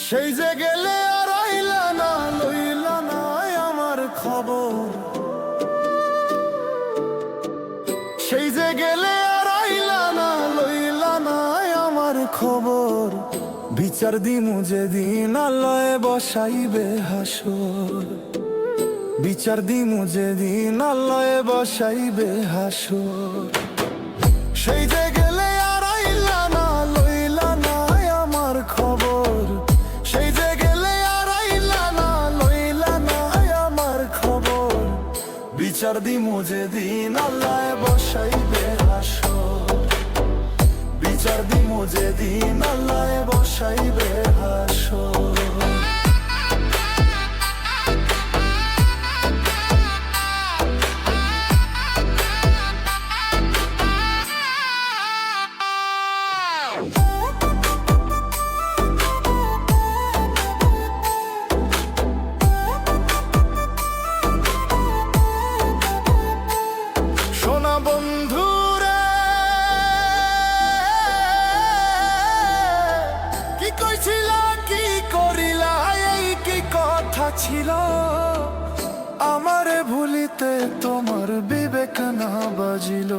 সেই যে গেলে আর আইলা না, লইলা না আমার খবর। সেই যে গেলে আর আইলা না, লইলা না আমার খবর। বিচার দিমু যেদিন আল্লাহে বসাইবে হাসর। বিচার দিমু যেদিন আল্লাহে বসাইবে হাসর। সেই যে গেলে আর আইলা না, লইলা না আমার খবর। সেই যে গেলে আর আইলা না, লইলা না আমার খবর। বিচার দিমু যেদিন আল্লাহে বসাইবে হাসর। বিচার দিমু যেদিন আল্লাহে বসাইবে হাসর। সোনা বন্ধুরে কি কইছিলা, কি করিলা, এই কি কথা ছিল? আমারে ভুলিতে তোমার বিবেক না বাজিল।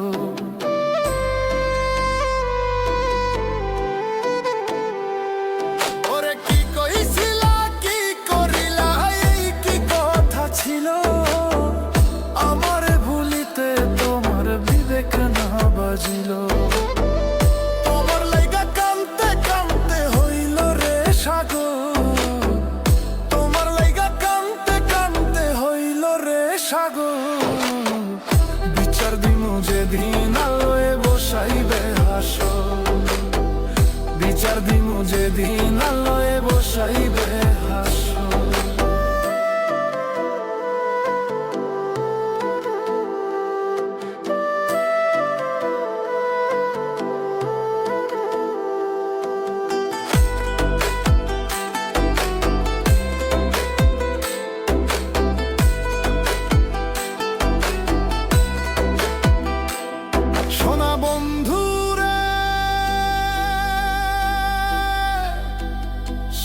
ওরে কি কইছিলা, কি করিলা, এই কি কথা ছিল? আমারে ভুলিতে তোমার বিবেক না বাজিল। তোমার লাইগা কানতে কানতে হইল রে সাগর। তোমার লাইগা কানতে কানতে হইল রে সাগর। বিচার দিমু যেদিন আলোয় বসাইবে হাসর। বিচার দিমু যেদিন আলোয় বসাইবে হাসর। সোনা বন্ধুরে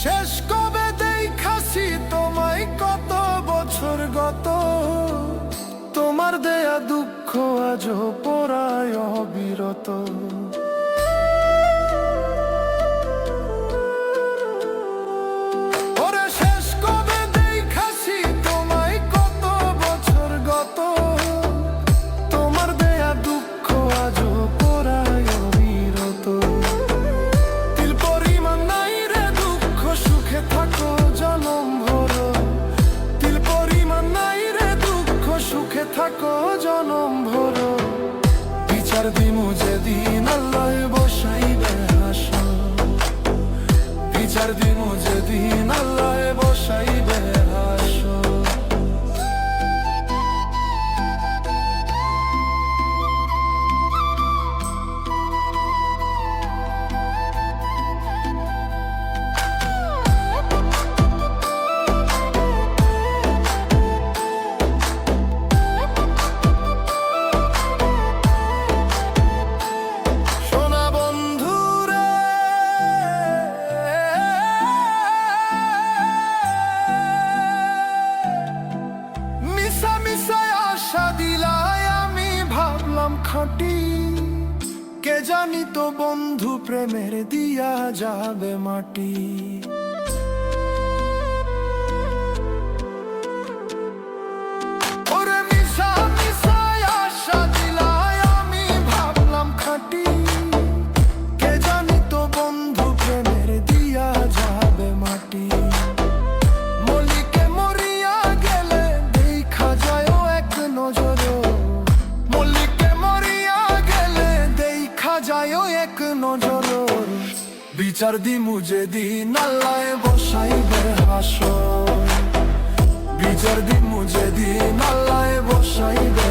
শেষ কবে দেখাছি তোমায়, কত বছর গত। তোমার দেয়া দুঃখ আজও পড়ায় অবিরত। ওরে শেষ কবে দেখাছি তোমায়, কত বছর গত। তোমার দেয়া দুঃখ আজও পড়ায় অবিরত। তিল পরিমাণ নাই রে দুঃখ, সুখে থাকো জনম ভর। তিল পরিমাণ নাই রে দুঃখ, সুখে থাকো জনম ভর। বিচার দিমু যেদিন আল্লাহে বসাইবে হাসর। বিচার দিমু যেদিন আল্লাহে বসাইবে হাসর। সোনা বন্ধুরে মিশা মিশায় আশা দিলায়, আমি ভাবলাম খাঁটি। কে জানি তো বন্ধু প্রেমের দিয়া যাবে মাটি। ওরে মিশা মিশায় আশা দিলায়, আমি ভাবলাম খাঁটি। কে জানি তো বন্ধু প্রেমের দিয়া যাবে মাটি। মলিকে মরিয়া গেলে দেখা যায় এক নজর। মলিকে মরিয়া গেলে দেখা যায় এক নজর। বিচার দিমু যেদিন আল্লাহে বসাইবে হাসর। বিচার দিমু যেদিন আল্লাহে বসাইবে